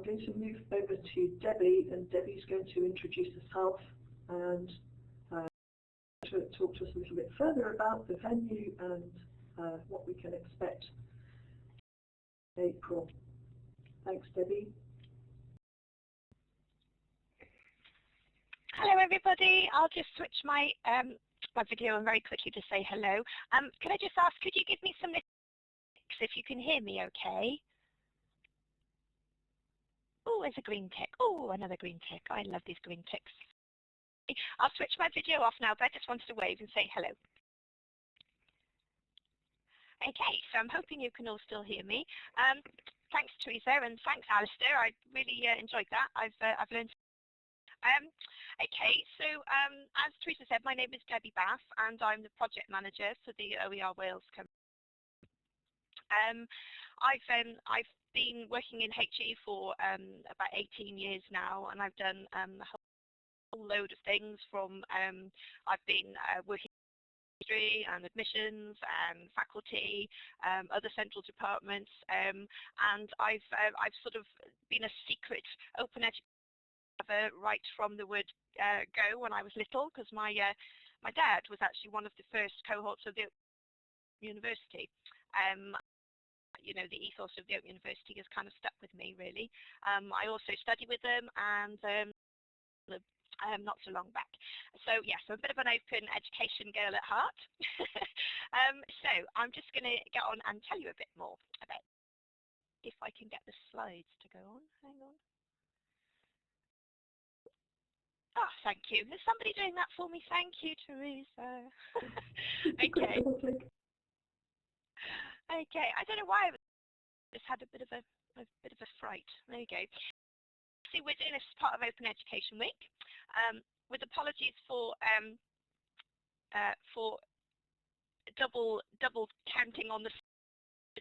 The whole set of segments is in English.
I'm going to move over to Debbie, and Debbie's going to introduce herself and talk to us a little bit further about the venue and what we can expect in April. Thanks, Debbie. Hello, everybody. I'll just switch my my video on very quickly to say hello. Could I just ask, could you give me some ticks if you can hear me okay? Oh, there's a green tick. Oh, another green tick. I love these green ticks. I'll switch my video off now, but I just wanted to wave and say hello. Okay, so I'm hoping you can all still hear me. Thanks, Teresa, and thanks, Alastair. I really enjoyed that. I've learned. Okay, so as Teresa said, my name is Debbie Baff, and I'm the project manager for the OER Wales Cymru. I've been working in HE for about 18 years now, and I've done a whole load of things from I've been working and admissions and faculty, other central departments, and I've sort of been a secret open educator right from the word go when I was little, because my dad was actually one of the first cohorts of the university. You know, the ethos of the Open University has kind of stuck with me, really. I also study with them, and not so long back. So yes, I'm a bit of an open education girl at heart. So I'm just going to get on and tell you a bit more about, if I can get the slides to go on. Hang on. Oh, thank you. Is somebody doing that for me? Thank you, Teresa. Okay. Okay. I don't know why I just had a bit of a fright. There you go. See, we're doing this as part of Open Education Week. With apologies for double counting on the slides.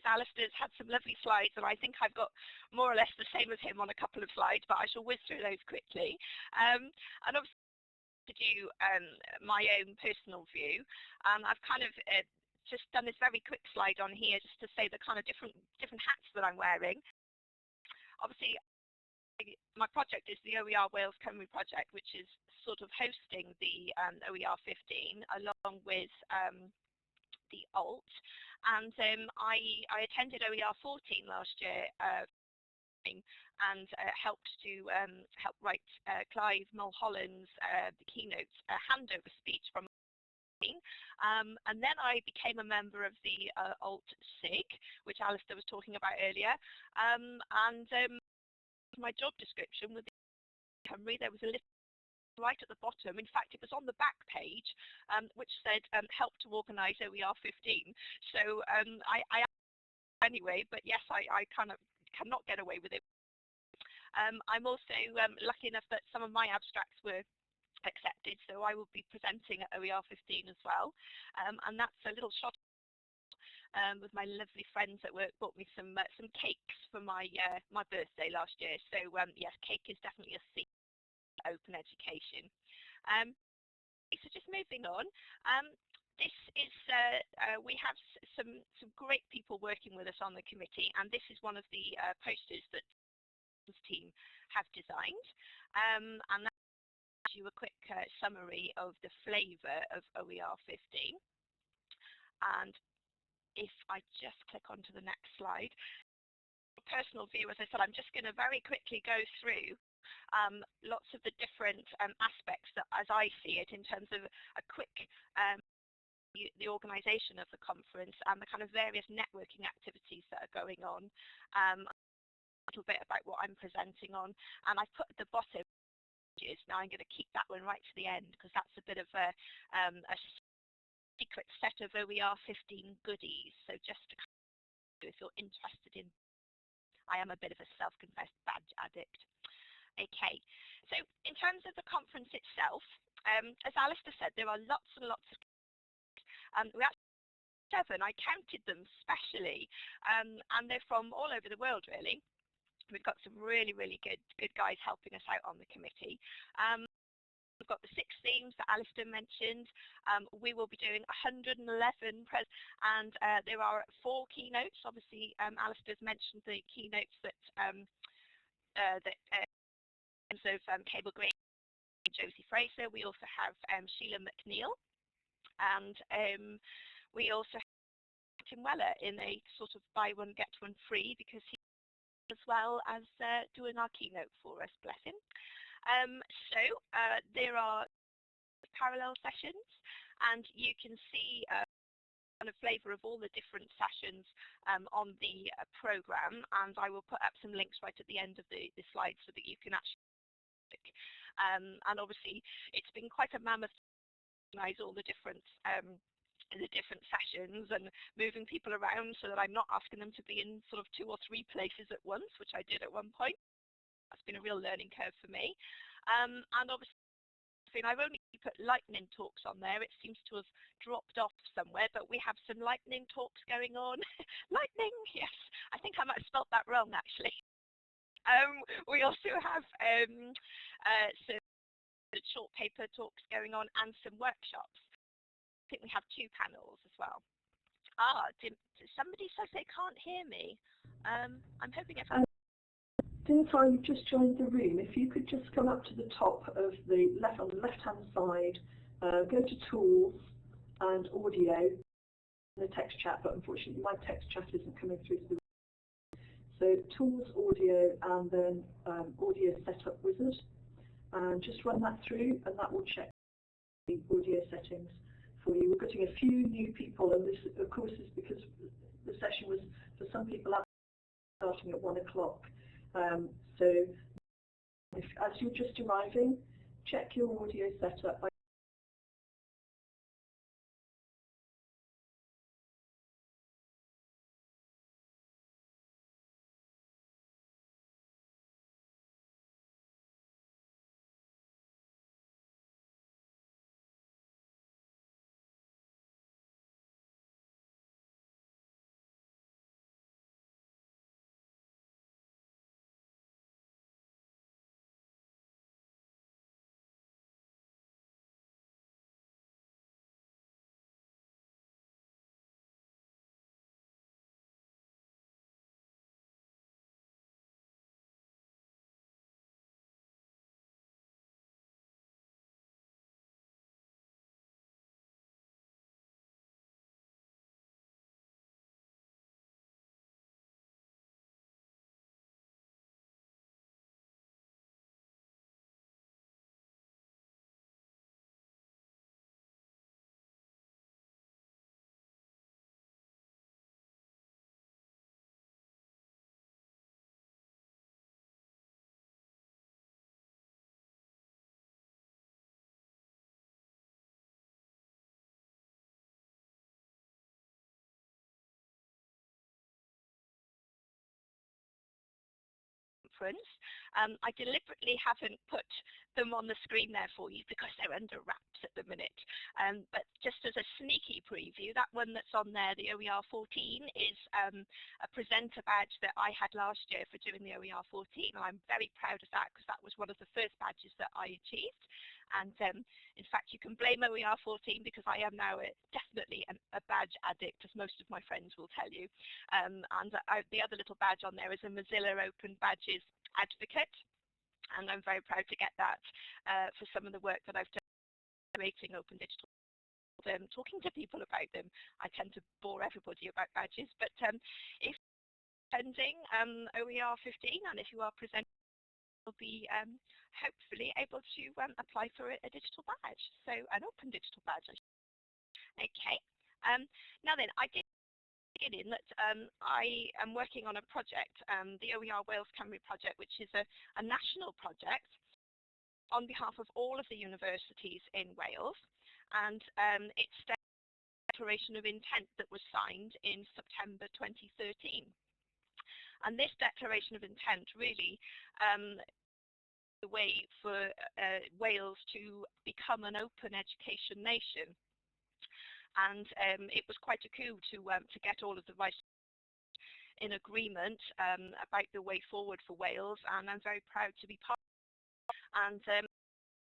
Alastair's had some lovely slides, and I think I've got more or less the same as him on a couple of slides, but I shall whiz through those quickly. And obviously, to do my own personal view, I've kind of just done this very quick slide on here just to say the kind of different hats that I'm wearing. Obviously, my project is the OER Wales Cymru project, which is sort of hosting the OER15 along with the alt, and I attended OER14 last year and helped to help write Clive Mulholland's the keynote handover speech from and then I became a member of the alt SIG, which Alastair was talking about earlier, and my job description with the Cymru, there was a little right at the bottom. In fact, it was on the back page, which said help to organise OER15. So I anyway, but yes, I kind of cannot get away with it. I'm also lucky enough that some of my abstracts were accepted, so I will be presenting at OER15 as well. And that's a little shot with my lovely friends at work. Bought me some cakes for my my birthday last year. So yes, cake is definitely a theme. Open education. So just moving on, this is we have some great people working with us on the committee, and this is one of the posters that this team have designed, and that gives you a quick summary of the flavour of OER15. And if I just click onto the next slide, personal view, as I said, I'm just going to very quickly go through lots of the different aspects that, as I see it, in terms of a quick the organisation of the conference and the kind of various networking activities that are going on. A little bit about what I'm presenting on, and I've put at the bottom. Now I'm going to keep that one right to the end because that's a bit of a secret set of OER15 goodies. So just to, if you're interested in, I am a bit of a self-confessed badge addict. Okay, so in terms of the conference itself, as Alastair said, there are lots and lots of, we actually 7, I counted them specially, and they're from all over the world really. We've got some really good guys helping us out on the committee. We've got the 6 themes that Alastair mentioned. We will be doing 111 and there are 4 keynotes. Obviously, Alastair's mentioned the keynotes that Cable Green, Josie Fraser. We also have Sheila McNeil, and we also have Tim Weller in a sort of buy one get one free, because he as well as doing our keynote for us, bless him. So there are parallel sessions, and you can see kind of flavour of all the different sessions on the program, and I will put up some links right at the end of the slide so that you can actually and obviously it's been quite a mammoth to organise all the different sessions and moving people around so that I'm not asking them to be in sort of 2 or 3 places at once, which I did at one point. That's been a real learning curve for me. And obviously I've only put lightning talks on there. It seems to have dropped off somewhere, but we have some lightning talks going on. Lightning, yes. I think I might have spelt that wrong, actually. We also have some short paper talks going on and some workshops. I think we have 2 panels as well. Somebody says they can't hear me. I'm hoping everyone... Jennifer, you've just joined the room. If you could just come up to the top of the on the left-hand side, go to Tools and Audio, and the text chat, but unfortunately my text chat isn't coming through to the room. So Tools, Audio, and then Audio Setup Wizard, and just run that through, and that will check the audio settings for you. We're getting a few new people, and this, of course, is because the session was for some people starting at 1 o'clock. So as you're just arriving, check your audio setup. I deliberately haven't put them on the screen there for you because they're under wraps at the minute. But just as a sneaky preview, that one that's on there, the OER15, is a presenter badge that I had last year for doing the OER14. And I'm very proud of that because that was one of the first badges that I achieved. And in fact, you can blame OER14 because I am now definitely a badge addict, as most of my friends will tell you. The other little badge on there is a Mozilla Open Badges advocate, and I'm very proud to get that for some of the work that I've done creating open digital, talking to people about them. I tend to bore everybody about badges, but if attending OER15 and if you are presenting, will be hopefully able to apply for a digital badge, so an open digital badge. Okay, now then, I did get in that I am working on a project, the OER Wales Cymru project, which is a national project on behalf of all of the universities in Wales, and it's a declaration of intent that was signed in September 2013. And this declaration of intent really the way for Wales to become an open education nation. And it was quite a coup to get all of the vice in agreement about the way forward for Wales, and I'm very proud to be part of it. And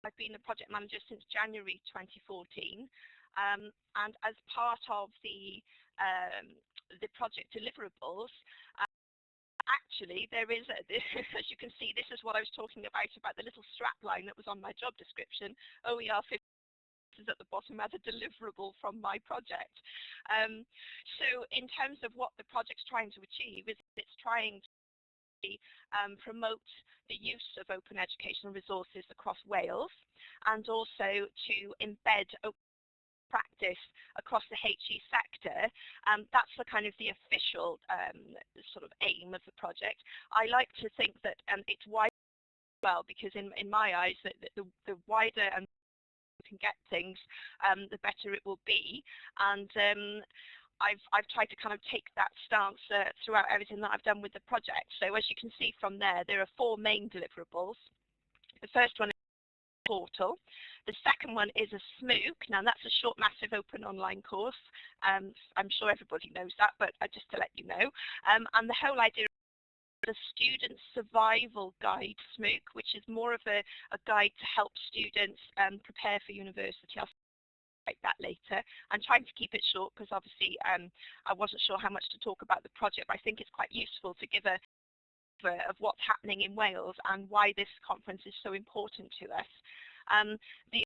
I've been a project manager since January 2014, and as part of the project deliverables, actually there is, as you can see, this is what I was talking about the little strap line that was on my job description. OER15 is at the bottom as a deliverable from my project. So in terms of what the project's trying to achieve, is it's trying to promote the use of open educational resources across Wales, and also to embed open practice across the HE sector. That's the kind of the official sort of aim of the project. I like to think that it's wide as well, because in my eyes, the wider and you can get things, the better it will be. And I've tried to kind of take that stance throughout everything that I've done with the project. So as you can see from there are 4 main deliverables. The first one is a portal. The second one is a SMOOC. Now that's a short massive open online course. I'm sure everybody knows that, but just to let you know. And the whole idea the student survival guide SMOOC, which is more of a guide to help students prepare for university. I'll like that later. I'm trying to keep it short because obviously I wasn't sure how much to talk about the project, but I think it's quite useful to give a of what's happening in Wales and why this conference is so important to us. The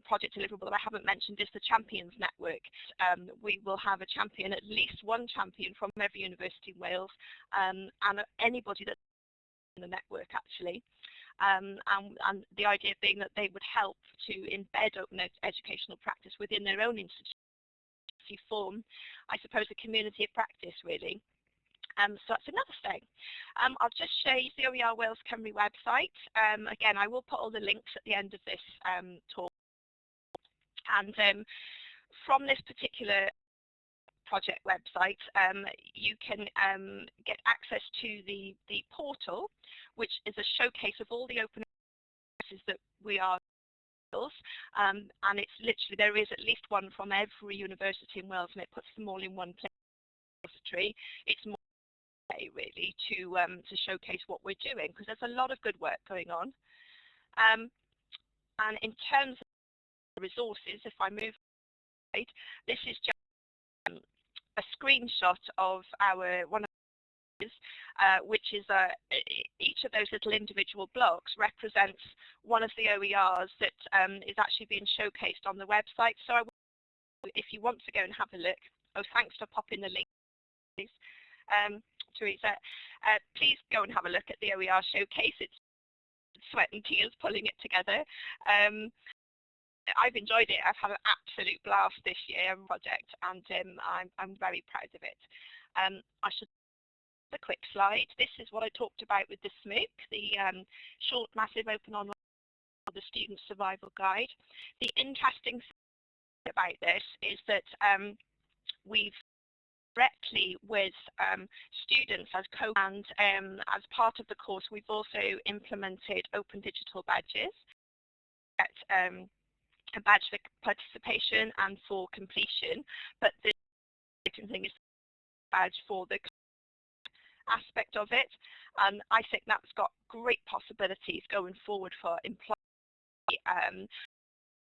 project deliverable that I haven't mentioned is the Champions Network. We will have a champion, at least one champion from every university in Wales, and anybody that's in the network actually. And the idea being that they would help to embed open educational practice within their own institution, form, I suppose, a community of practice really. So that's another thing. I'll just show you the OER Wales Cymru website. Again, I will put all the links at the end of this talk. And from this particular project website, you can get access to the portal, which is a showcase of all the open courses that we are and it's literally, there is at least one from every university in Wales, and it puts them all in one place. It's more really to showcase what we're doing, because there's a lot of good work going on. And in terms of resources, if I move right, this is just a screenshot of our one of which is each of those little individual blocks represents one of the OERs that is actually being showcased on the website. So if you want to go and have a look, thanks for popping the link, please. Teresa, please go and have a look at the OER showcase. It's sweat and tears pulling it together. I've enjoyed it. I've had an absolute blast this year project, and I'm very proud of it. I should a quick slide. This is what I talked about with the SMOOC, the short massive open online, the student survival guide. The interesting thing about this is that we've directly with students as and as part of the course we've also implemented open digital badges at a badge for participation and for completion, but the second thing is a badge for the aspect of it, and I think that's got great possibilities going forward for employee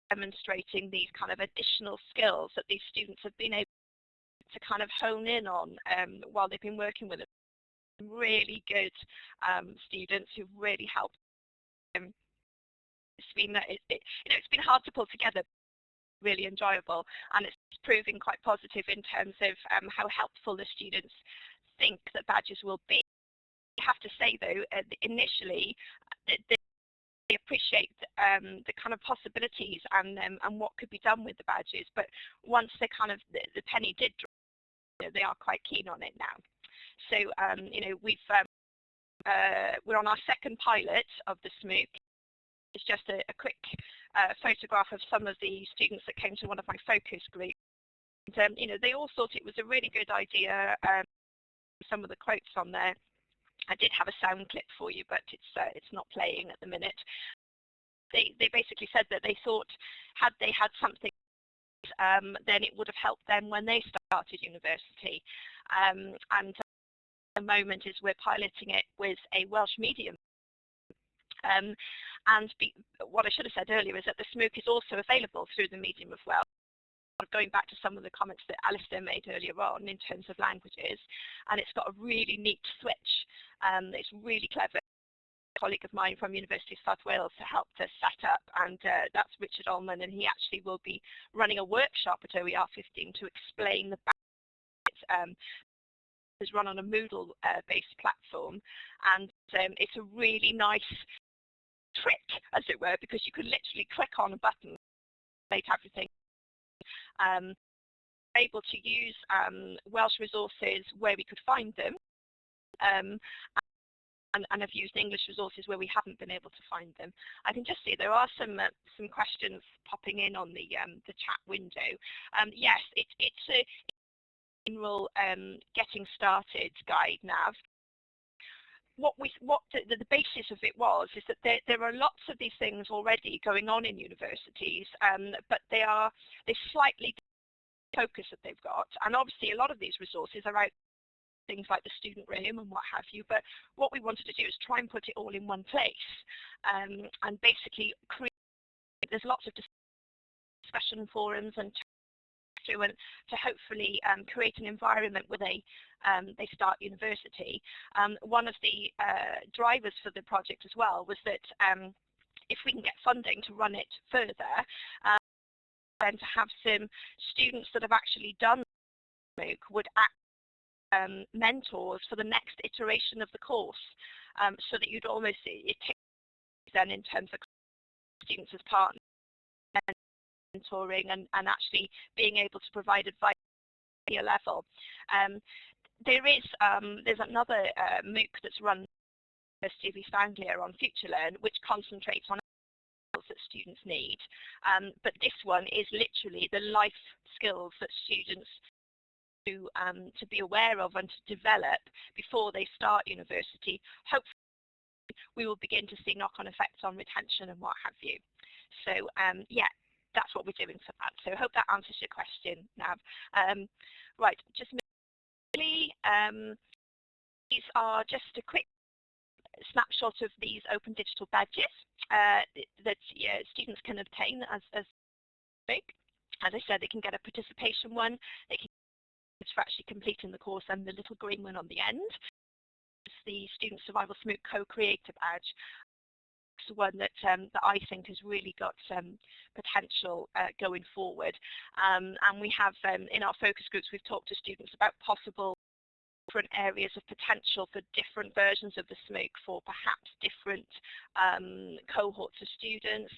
demonstrating these kind of additional skills that these students have been able to kind of hone in on while they've been working with them. Really good students who've really helped. It's been it's been hard to pull together, really enjoyable, and it's proving quite positive in terms of how helpful the students think that badges will be. I have to say though, initially they appreciate the kind of possibilities and what could be done with the badges, but once the penny did drop, they are quite keen on it now. So we're on our second pilot of the SMOOC. It's just a quick photograph of some of the students that came to one of my focus groups. And, they all thought it was a really good idea. Some of the quotes on there. I did have a sound clip for you, but it's not playing at the minute. They basically said that they thought had they had something, then it would have helped them when they started university. And at the moment is we're piloting it with a Welsh medium. What I should have said earlier is that the SMOOC is also available through the medium of Welsh. going back to some of the comments that Alastair made earlier on in terms of languages, and it's got a really neat switch. It's really clever. A colleague of mine from University of South Wales to help us set up, and that's Richard Allman, and he actually will be running a workshop at OER15 to explain the benefits. Is run on a Moodle based platform, and it's a really nice trick, as it were, because you can literally click on a button, make everything. Able to use Welsh resources where we could find them, and have used English resources where we haven't been able to find them. I can just see there are some questions popping in on the chat window. Yes, it's a general getting started guide, Nav. What the basis of it was is that there are lots of these things already going on in universities, but they slightly focus that they've got, and obviously a lot of these resources are out things like the student room and what have you, but what we wanted to do is try and put it all in one place, and basically there's lots of discussion forums and to hopefully create an environment where they start university. One of the drivers for the project as well was that if we can get funding to run it further, then to have some students that have actually done MOOC would act mentors for the next iteration of the course, so that you'd almost, it takes then in terms of students as partners, mentoring and actually being able to provide advice at a level. There's another MOOC that's run by the University of East Anglia on FutureLearn, which concentrates on skills that students need. But this one is literally the life skills that students to be aware of and to develop before they start university. Hopefully we will begin to see knock-on effects on retention and what have you. So yeah, that's what we're doing for that. So I hope that answers your question, Nav. Right, just these are just a quick snapshot of these open digital badges that students can obtain as big. As I said, they can get a participation one, they can for actually completing the course, and the little green one on the end. It's the Student Survival SMOOC Co-Creator badge. It's one that I think has really got potential going forward. And we have, in our focus groups, we've talked to students about possible different areas of potential for different versions of the SMOOC for perhaps different cohorts of students,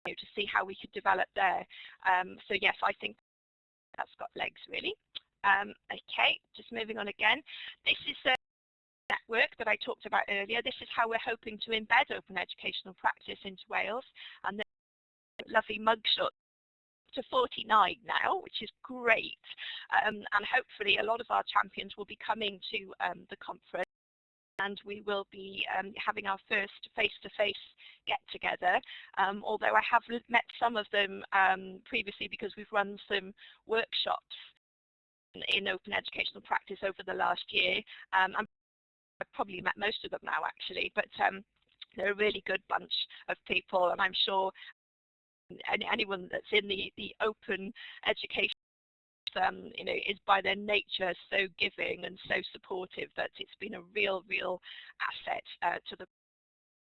to see how we could develop there. So yes, I think that's got legs really. Okay, just moving on again. This is a network that I talked about earlier. This is how we're hoping to embed open educational practice into Wales, and the lovely mugshot to 49 now, which is great. And hopefully a lot of our champions will be coming to the conference, and we will be having our first face-to-face get-together, although I have met some of them previously because we've run some workshops in open educational practice over the last year. I've probably met most of them now actually, but they're a really good bunch of people, and I'm sure anyone that's in the open education is by their nature so giving and so supportive that it's been a real asset to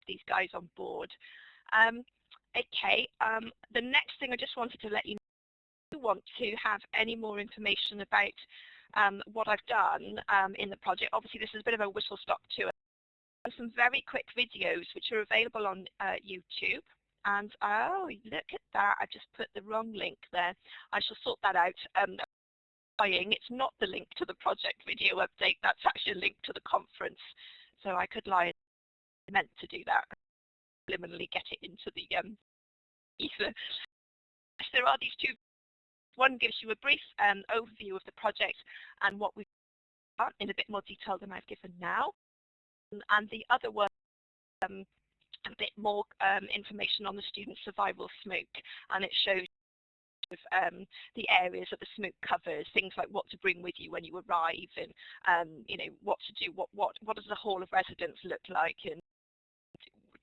these guys on board. Okay, the next thing I just wanted to let you know, if you want to have any more information about what I've done in the project, obviously this is a bit of a whistle-stop tour. Some very quick videos which are available on YouTube. And oh, look at that, I just put the wrong link there. I shall sort that out. It's not the link to the project video update, that's actually a link to the conference. So I could lie, I meant to do that, liminally get it into the ether. There are these two. One gives you a brief overview of the project and what we've done in a bit more detail than I've given now. And the other one, a bit more information on the student survival SMOOC, and it shows the areas that the SMOOC covers, things like what to bring with you when you arrive, and what to do, what does the hall of residence look like, and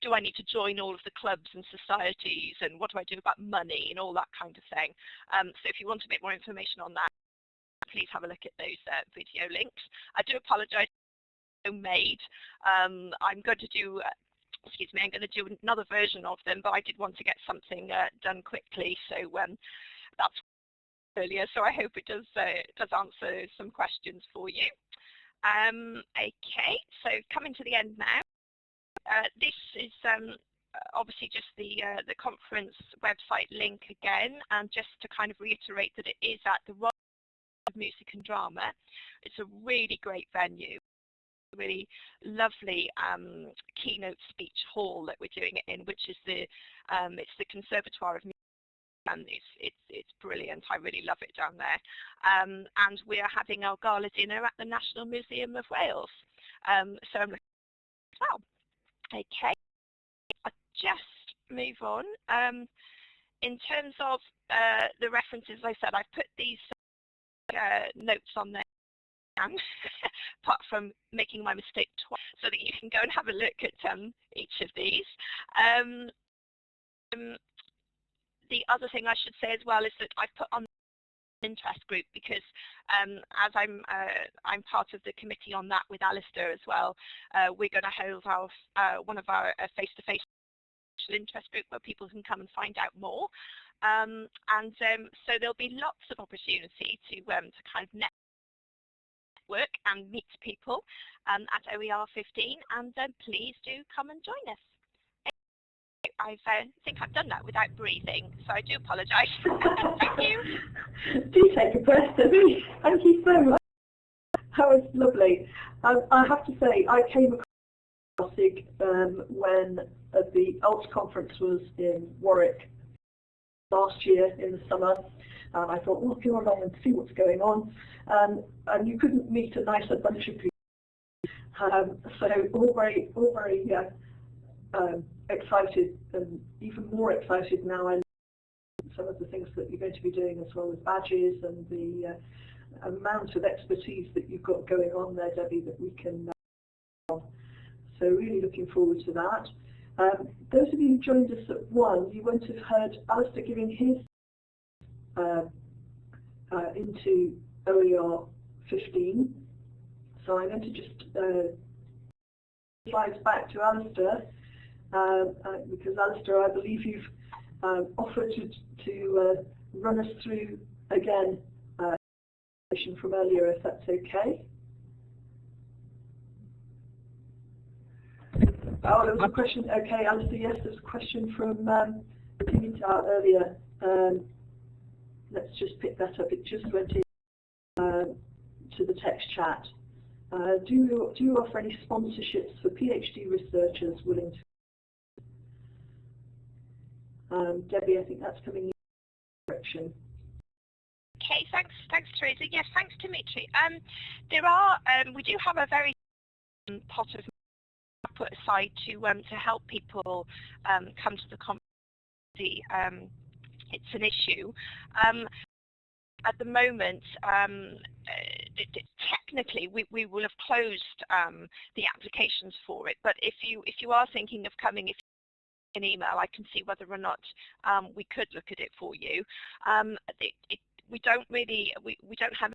do I need to join all of the clubs and societies, and what do I do about money and all that kind of thing. So if you want a bit more information on that, please have a look at those video links. I do apologise, made. I'm going to do, excuse me, I'm going to do another version of them, but I did want to get something done quickly, so that's earlier. So I hope it does answer some questions for you. Okay, so coming to the end now. This is obviously just the conference website link again, and just to kind of reiterate that it is at the Royal Music and Drama. It's a really great venue, really lovely keynote speech hall that we're doing it in, which is it's the Conservatoire of Music, and it's brilliant. I really love it down there. And we are having our gala dinner at the National Museum of Wales. So I'm looking as well. Okay, I'll just move on. In terms of the references, as I said, I've put these notes on there, apart from making my mistake twice, so that you can go and have a look at each of these. The other thing I should say as well is that I've put on an interest group, because as I'm part of the committee on that with Alastair as well, we're going to hold one of our face-to-face interest group where people can come and find out more. So there'll be lots of opportunity to kind of network and meet people at OER15, and please do come and join us. I think I've done that without breathing, so I do apologise. Thank you. Do take a breath, Debbie. Thank you so much. That was lovely. I have to say, I came across SIG when the OER conference was in Warwick last year in the summer, and I thought, well, go along and see what's going on. And you couldn't meet a nicer bunch of people. So all very excited, and even more excited now. I know some of the things that you're going to be doing, as well as badges and the amount of expertise that you've got going on there, Debbie, that we can. So really looking forward to that. Those of you who joined us at 1, you won't have heard Alastair giving his into OER 15. So I'm going to just slides back to Alastair. Because Alastair, I believe you've offered to run us through again from earlier, if that's okay. Oh, there was a question. Okay, Alastair, yes, there's a question from Teresa earlier. Let's just pick that up. It just went in to the text chat. Do you offer any sponsorships for PhD researchers willing to? Debbie, I think that's coming in your direction. Okay, thanks, Teresa. Yes, thanks, Dimitri. There are, we do have a very pot of money put aside to help people come to the conference. It's an issue. At the moment, technically, we will have closed the applications for it. But if you are thinking of coming, if an email, I can see whether or not we could look at it for you. We don't have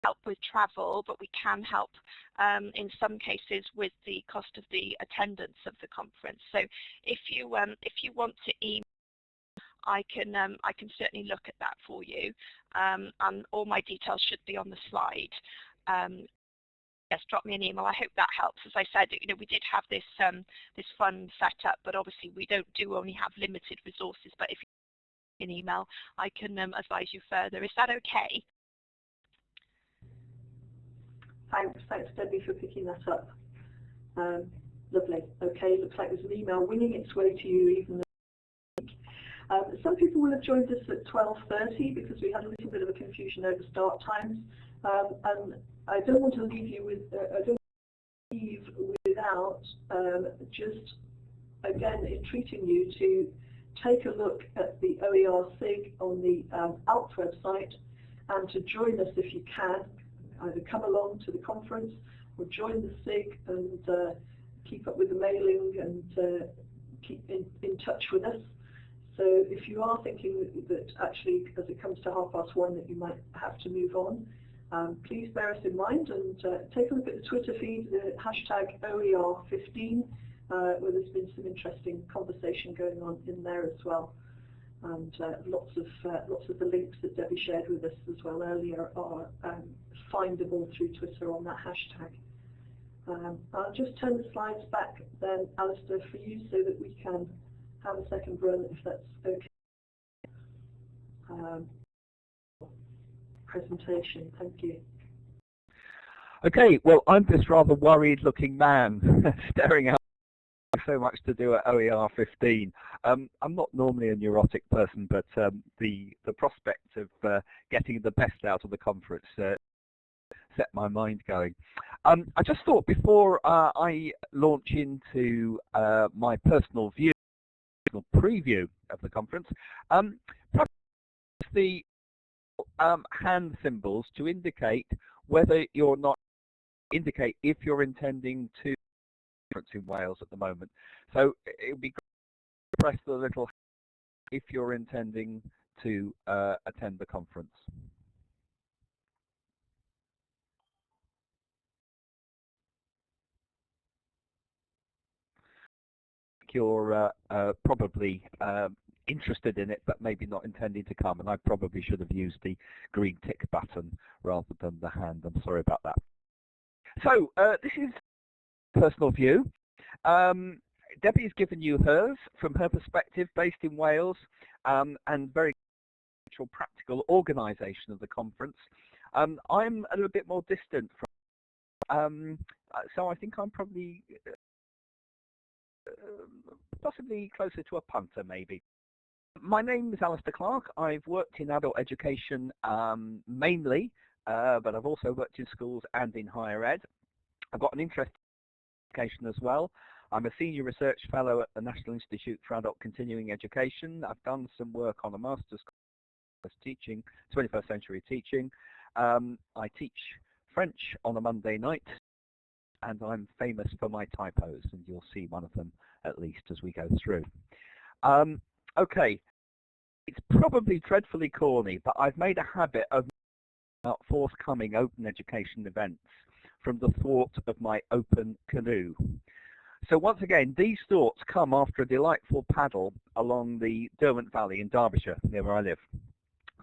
help with travel, but we can help in some cases with the cost of the attendance of the conference. So if you want to email, I can certainly look at that for you, and all my details should be on the slide. Yes, drop me an email. I hope that helps. As I said, we did have this this fund set up, but obviously we only have limited resources. But if you an email, I can advise you further. Is that okay? Thanks, Debbie, for picking that up. Lovely. Okay, looks like there's an email winging its way to you even this week. Some people will have joined us at 12:30 because we had a little bit of a confusion over start times, and I don't want to leave you with without just again entreating you to take a look at the OER SIG on the ALT website, and to join us if you can. Either come along to the conference or join the SIG and keep up with the mailing and keep in touch with us. So if you are thinking that actually, as it comes to 1:30 that you might have to move on, please bear us in mind and take a look at the Twitter feed, the hashtag OER15, where there's been some interesting conversation going on in there as well. And lots of the links that Debbie shared with us as well earlier are findable through Twitter on that hashtag. I'll just turn the slides back then, Alastair, for you so that we can have a second run, if that's okay. Presentation, thank you. Okay, well, I'm this rather worried-looking man staring out so much to do at OER15. I'm not normally a neurotic person, but the prospect of getting the best out of the conference set my mind going. I just thought before I launch into my personal view, preview of the conference, perhaps the hand symbols to indicate whether you're not indicate if you're intending to conference in Wales at the moment. So it would be great to press the little if you're intending to attend the conference. You're probably interested in it, but maybe not intending to come, and I probably should have used the green tick button rather than the hand. I'm sorry about that. So this is personal view. Debbie's given you hers from her perspective, based in Wales, and very practical organisation of the conference. I'm a little bit more distant from, so I think I'm probably possibly closer to a punter, maybe. My name is Alastair Clark. I've worked in adult education mainly, but I've also worked in schools and in higher ed. I've got an interest in education as well. I'm a senior research fellow at the National Institute for Adult Continuing Education. I've done some work on a master's course teaching, 21st century teaching. I teach French on a Monday night, and I'm famous for my typos, and you'll see one of them at least as we go through. Okay, it's probably dreadfully corny, but I've made a habit of forthcoming open education events from the thought of my open canoe. So once again, these thoughts come after a delightful paddle along the Derwent Valley in Derbyshire, near where I live.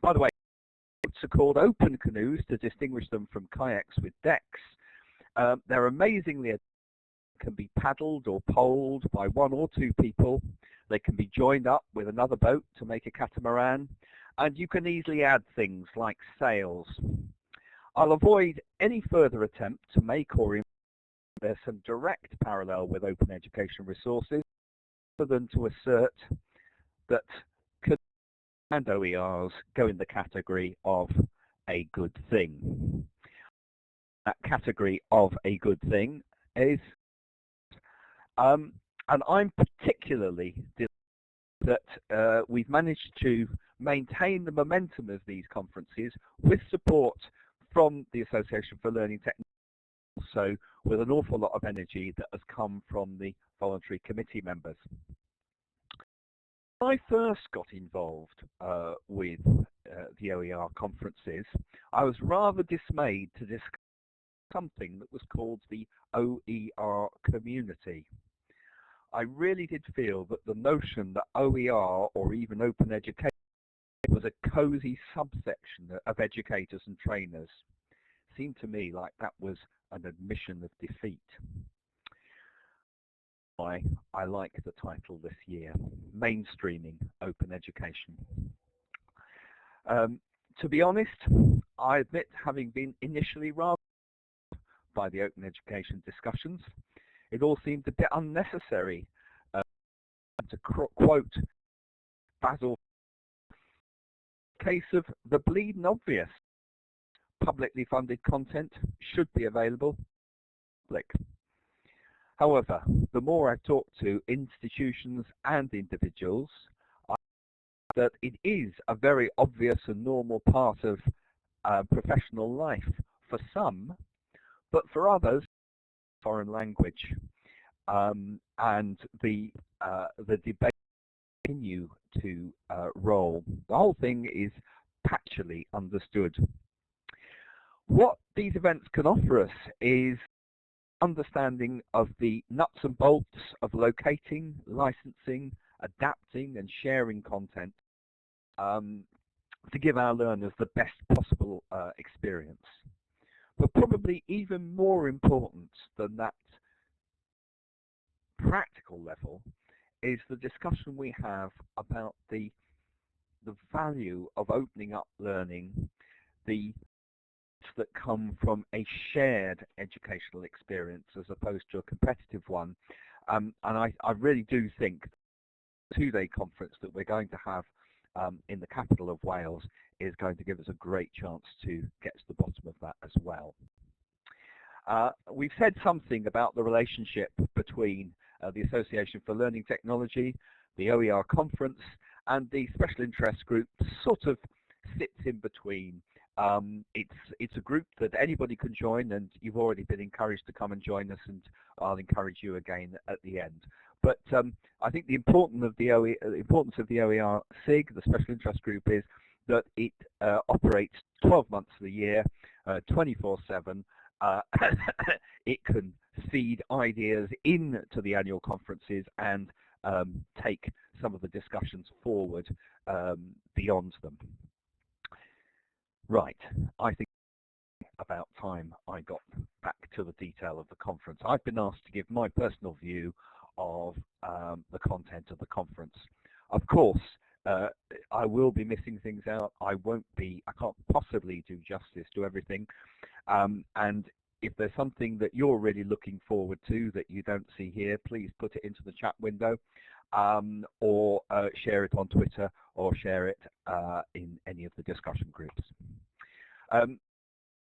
By the way, boats are called open canoes to distinguish them from kayaks with decks. They're amazingly, can be paddled or poled by one or two people. They can be joined up with another boat to make a catamaran, and you can easily add things like sails. I'll avoid any further attempt to make or there's some direct parallel with open education resources, other than to assert that and OERs go in the category of a good thing. That category of a good thing is, and I'm particularly delighted that we've managed to maintain the momentum of these conferences with support from the Association for Learning Technology, so with an awful lot of energy that has come from the voluntary committee members. When I first got involved with the OER conferences, I was rather dismayed to discover something that was called the OER community. I really did feel that the notion that OER, or even open education, was a cozy subsection of educators and trainers. It seemed to me like that was an admission of defeat. I like the title this year, Mainstreaming Open Education. To be honest, I admit having been initially rather by the open education discussions, it all seemed a bit unnecessary. To quote Basil, case of the bleeding obvious, publicly funded content should be available to the public. However, the more I've talked to institutions and individuals, I find that it is a very obvious and normal part of professional life for some, but for others, foreign language. And the the debate continue to roll. The whole thing is patchily understood. What these events can offer us is understanding of the nuts and bolts of locating, licensing, adapting and sharing content to give our learners the best possible experience. But probably even more important than that practical level is the discussion we have about the value of opening up learning, the that come from a shared educational experience as opposed to a competitive one. And I really do think the two-day conference that we're going to have in the capital of Wales is going to give us a great chance to get to the bottom of that as well. We've said something about the relationship between the Association for Learning Technology, the OER conference, and the special interest group sort of sits in between. It's a group that anybody can join, and you've already been encouraged to come and join us, and I'll encourage you again at the end. But I think the importance of the OER SIG, the special interest group, is that it operates 12 months of the year, 24/7. It can feed ideas into the annual conferences and take some of the discussions forward beyond them. Right, I think about time I got back to the detail of the conference. I've been asked to give my personal view of the content of the conference. Of course, I will be missing things out. I can't possibly do justice to everything. And if there's something that you're really looking forward to that you don't see here, please put it into the chat window, or share it on Twitter, or share it in any of the discussion groups. I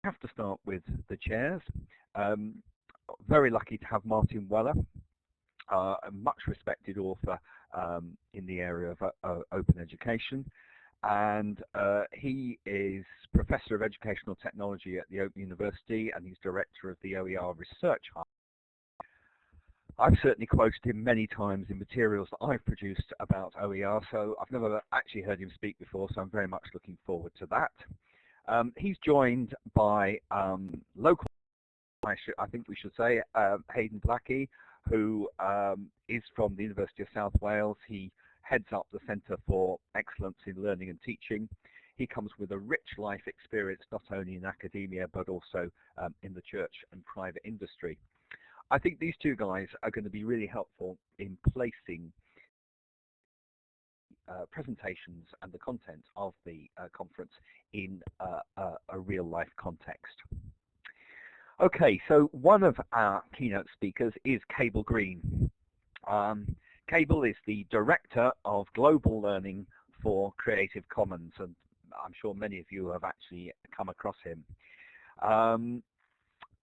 have to start with the chairs. Very lucky to have Martin Weller, a much respected author in the area of open education, and he is Professor of Educational Technology at the Open University, and he's Director of the OER Research Hub. I've certainly quoted him many times in materials that I've produced about OER, so I've never actually heard him speak before, so I'm very much looking forward to that. He's joined by local, I think we should say, Hayden Blackie, who is from the University of South Wales. He heads up the Centre for Excellence in Learning and Teaching. He comes with a rich life experience, not only in academia, but also in the church and private industry. I think these two guys are going to be really helpful in placing presentations and the content of the conference in a real-life context. Okay, so one of our keynote speakers is Cable Green. Cable is the Director of Global Learning for Creative Commons, and I'm sure many of you have actually come across him.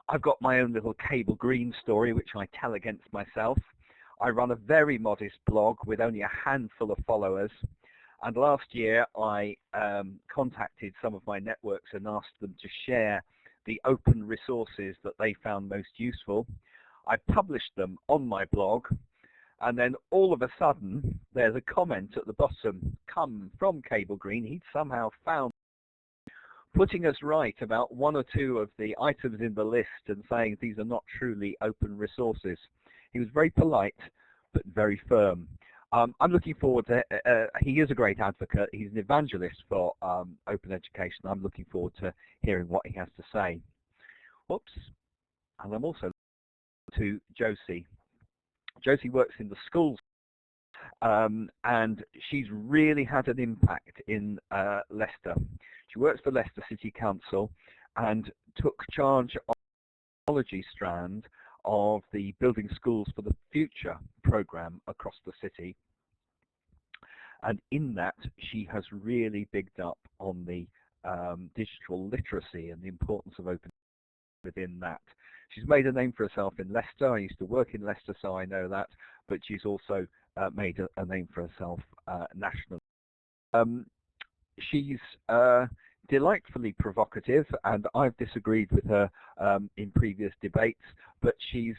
I've got my own little Cable Green story, which I tell against myself. I run a very modest blog with only a handful of followers, and last year I contacted some of my networks and asked them to share the open resources that they found most useful. I published them on my blog, and then all of a sudden there's a comment at the bottom come from Cable Green. He'd somehow found, putting us right about one or two of the items in the list and saying these are not truly open resources. He was very polite but very firm. I'm looking forward to, he is a great advocate, he's an evangelist for open education. I'm looking forward to hearing what he has to say. Whoops, and I'm also to Josie. Josie works in the schools, and she's really had an impact in Leicester. She works for Leicester City Council and took charge of the technology strand of the Building Schools for the Future program across the city. And in that, she has really bigged up on the digital literacy and the importance of open within that. She's made a name for herself in Leicester. I used to work in Leicester, so I know that, but she's also made a name for herself nationally. She's delightfully provocative, and I've disagreed with her in previous debates, but she's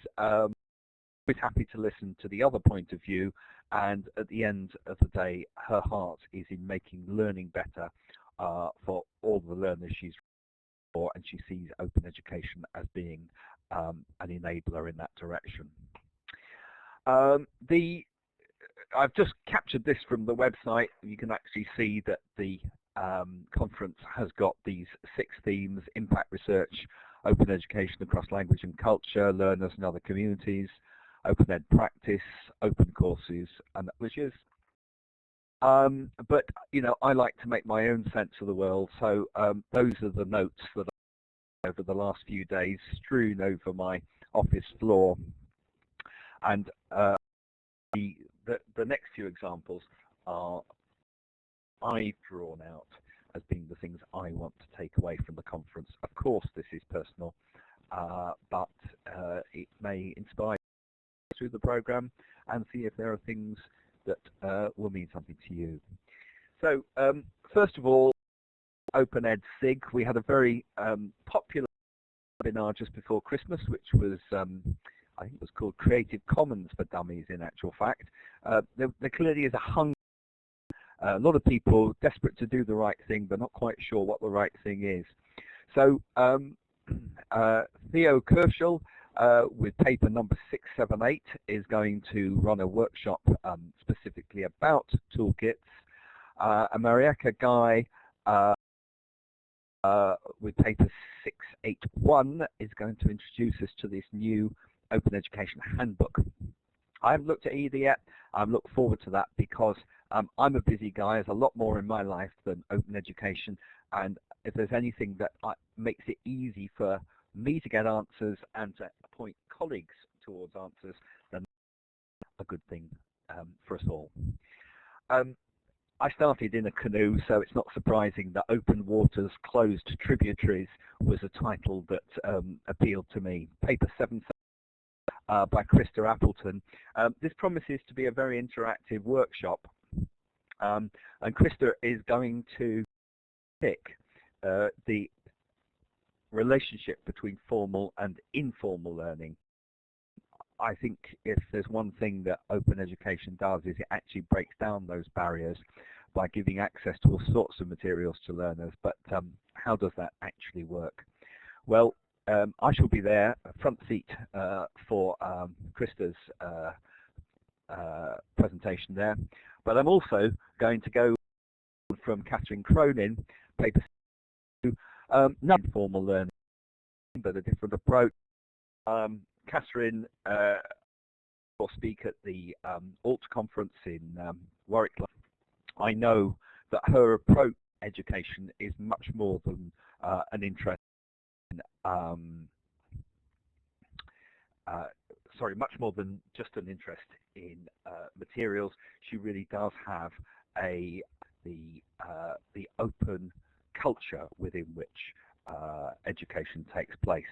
always happy to listen to the other point of view, and at the end of the day, her heart is in making learning better for all the learners she's for, and she sees open education as being an enabler in that direction. I've just captured this from the website. You can actually see that the conference has got these 6 themes: impact research, open education across language and culture, learners and other communities, open ed practice, open courses and publishers. But you know, I like to make my own sense of the world, so those are the notes that I over the last few days strewn over my office floor. And the next few examples are I've drawn out as being the things I want to take away from the conference. Of course, this is personal, but it may inspire you through the program and see if there are things that will mean something to you. So, first of all, Open Ed SIG. We had a very popular webinar just before Christmas, which was I think it was called Creative Commons for Dummies, in actual fact. There clearly is a hunger. A lot of people desperate to do the right thing, but not quite sure what the right thing is. So Theo Kerschel, with paper number 678, is going to run a workshop specifically about toolkits. Marieka Guy, with paper 681, is going to introduce us to this new Open Education Handbook. I haven't looked at either yet. I'm looking forward to that because I'm a busy guy. There's a lot more in my life than open education, and if there's anything that makes it easy for me to get answers and to point colleagues towards answers, then that's a good thing for us all. I started in a canoe, so it's not surprising that Open Waters, Closed Tributaries was a title that appealed to me. Paper 7 by Krista Appleton. This promises to be a very interactive workshop, and Krista is going to pick the relationship between formal and informal learning. I think if there's one thing that open education does, is it actually breaks down those barriers by giving access to all sorts of materials to learners. But how does that actually work? Well, I shall be there, front seat, for Krista's presentation there. But I'm also going to go from Catherine Cronin, paper to non-formal learning, but a different approach. Catherine will speak at the ALT conference in Warwick. I know that her approach to education is much more than an interest in, much more than just an interest in materials. She really does have the open culture within which education takes place.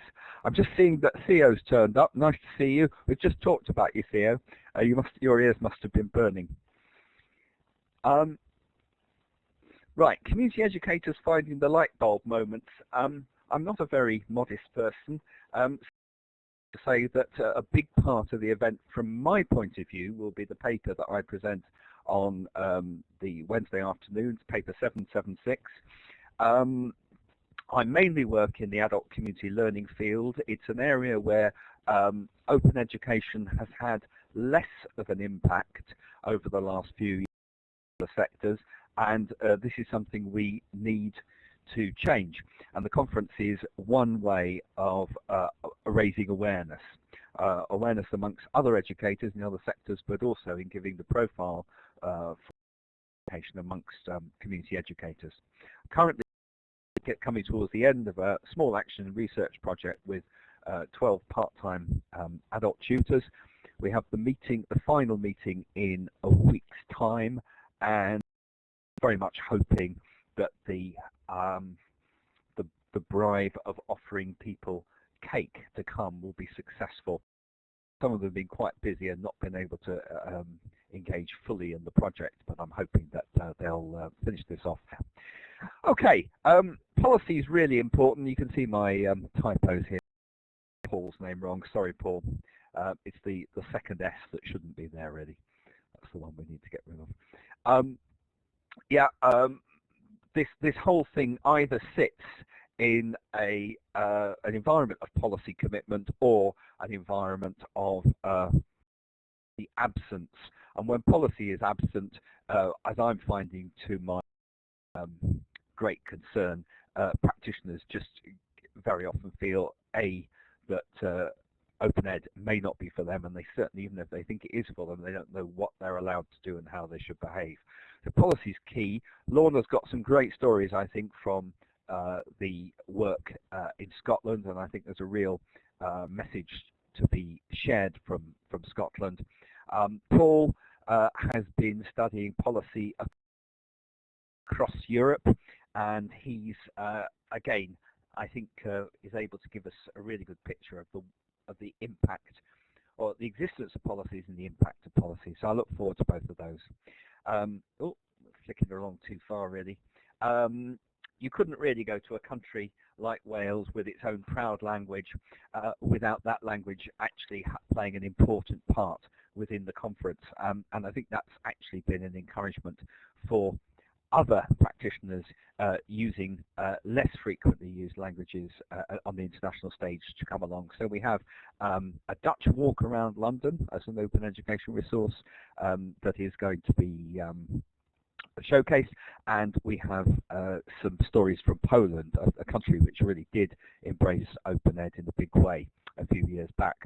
I'm just seeing that Theo's turned up. Nice to see you. We've just talked about you, Theo. Your ears must have been burning. Right, community educators finding the light bulb moments. I'm not a very modest person. To say that a big part of the event, from my point of view, will be the paper that I present on the Wednesday afternoons, paper 776. I mainly work in the adult community learning field. It's an area where open education has had less of an impact over the last few years in the sectors, and this is something we need to change. And the conference is one way of raising awareness. Awareness amongst other educators in other sectors, but also in giving the profile for education amongst community educators. Currently, coming towards the end of a small action research project with 12 part-time adult tutors. We have the final meeting in a week's time, and very much hoping that the bribe of offering people cake to come will be successful. Some of them have been quite busy and not been able to engage fully in the project, but I'm hoping that they'll finish this off. Okay, policy is really important. You can see my typos here. Paul's name wrong. Sorry, Paul. It's the second S that shouldn't be there, really. That's the one we need to get rid of. This whole thing either sits in an environment of policy commitment or an environment of the absence. And when policy is absent, as I'm finding to my great concern, practitioners just very often feel that open ed may not be for them, and they certainly, even if they think it is for them, they don't know what they're allowed to do and how they should behave. So policy is key. Lorna's got some great stories, I think, from the work in Scotland, and I think there's a real message to be shared from Scotland. Paul has been studying policy across Europe, and he's again, I think, is able to give us a really good picture of the impact or the existence of policies and the impact of policy. So I look forward to both of those. Oh, flicking along too far, really. You couldn't really go to a country like Wales with its own proud language without that language actually playing an important part within the conference. And I think that's actually been an encouragement for other practitioners using less frequently used languages on the international stage to come along. So we have a Dutch walk around London as an open education resource that is going to be showcased, and we have some stories from Poland, a country which really did embrace open ed in a big way a few years back.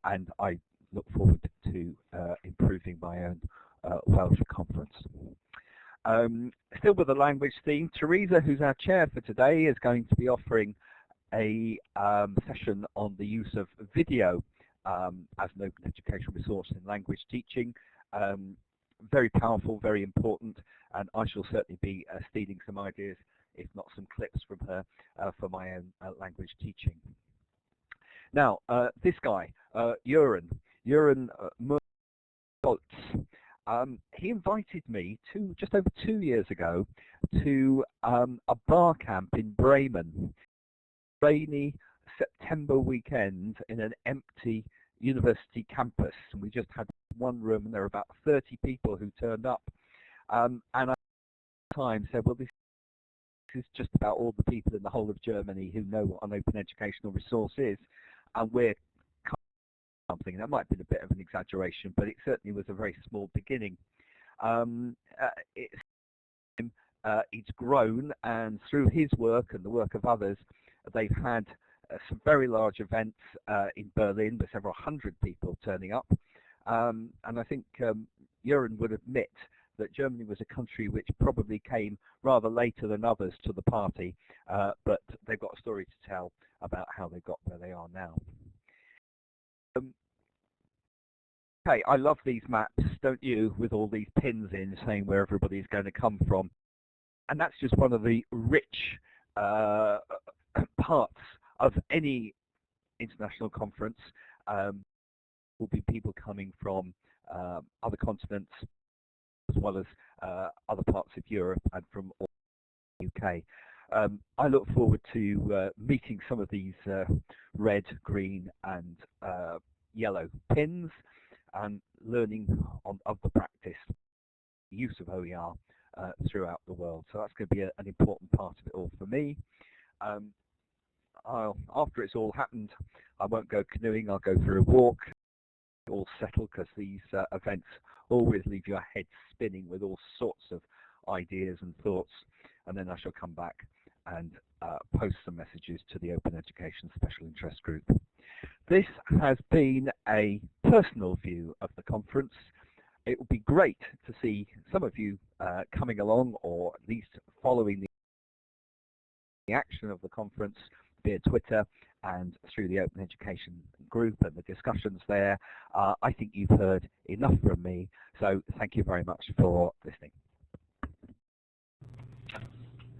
And I look forward to improving my own Welsh conference. Still with the language theme, Teresa, who's our chair for today, is going to be offering a session on the use of video as an open education resource in language teaching. Very powerful, very important, and I shall certainly be stealing some ideas, if not some clips from her, for my own language teaching. Now, this guy, Göran Mertz, he invited me just over 2 years ago to a bar camp in Bremen, rainy September weekend in an empty university campus, and we just had one room, and there were about 30 people who turned up. And I at the time said, well, this is just about all the people in the whole of Germany who know what an open educational resource is, and we're something. That might have been a bit of an exaggeration, but it certainly was a very small beginning. It's grown, and through his work and the work of others, they've had some very large events in Berlin with several hundred people turning up. And I think Göran would admit that Germany was a country which probably came rather later than others to the party, but they've got a story to tell about how they got where they are now. Okay, I love these maps, don't you, with all these pins in saying where everybody's going to come from. And that's just one of the rich parts of any international conference. Will be people coming from other continents, as well as other parts of Europe and from all the UK. I look forward to meeting some of these red, green and yellow pins and learning of the practice, use of OER throughout the world. So that's going to be an important part of it all for me. After it's all happened, I won't go canoeing, I'll go for a walk, all settle, because these events always leave your head spinning with all sorts of ideas and thoughts, and then I shall come back and post some messages to the Open Education Special Interest Group. This has been a personal view of the conference. It would be great to see some of you coming along, or at least following the action of the conference via Twitter and through the Open Education group and the discussions there. I think you've heard enough from me, so thank you very much for listening.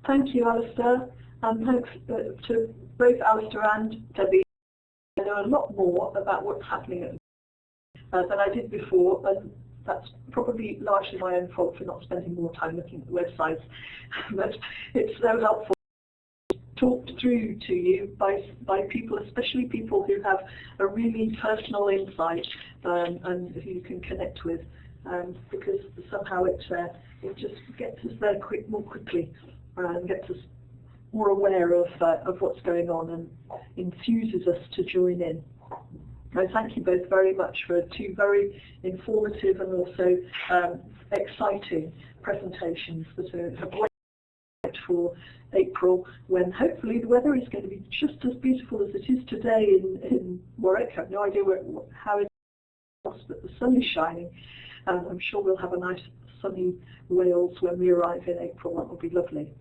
Thank you, Alastair, and thanks to both Alastair and Debbie. I know a lot more about what's happening than I did before, and that's probably largely my own fault for not spending more time looking at the websites. But it's so helpful talked through to you by people, especially people who have a really personal insight and who you can connect with, because somehow it just gets us there more quickly and gets us more aware of what's going on and infuses us to join in. I thank you both very much for two very informative and also exciting presentations that are great for April, when hopefully the weather is going to be just as beautiful as it is today in Warwick. I have no idea how it is, but the sun is shining, and I'm sure we'll have a nice sunny Wales when we arrive in April. That will be lovely.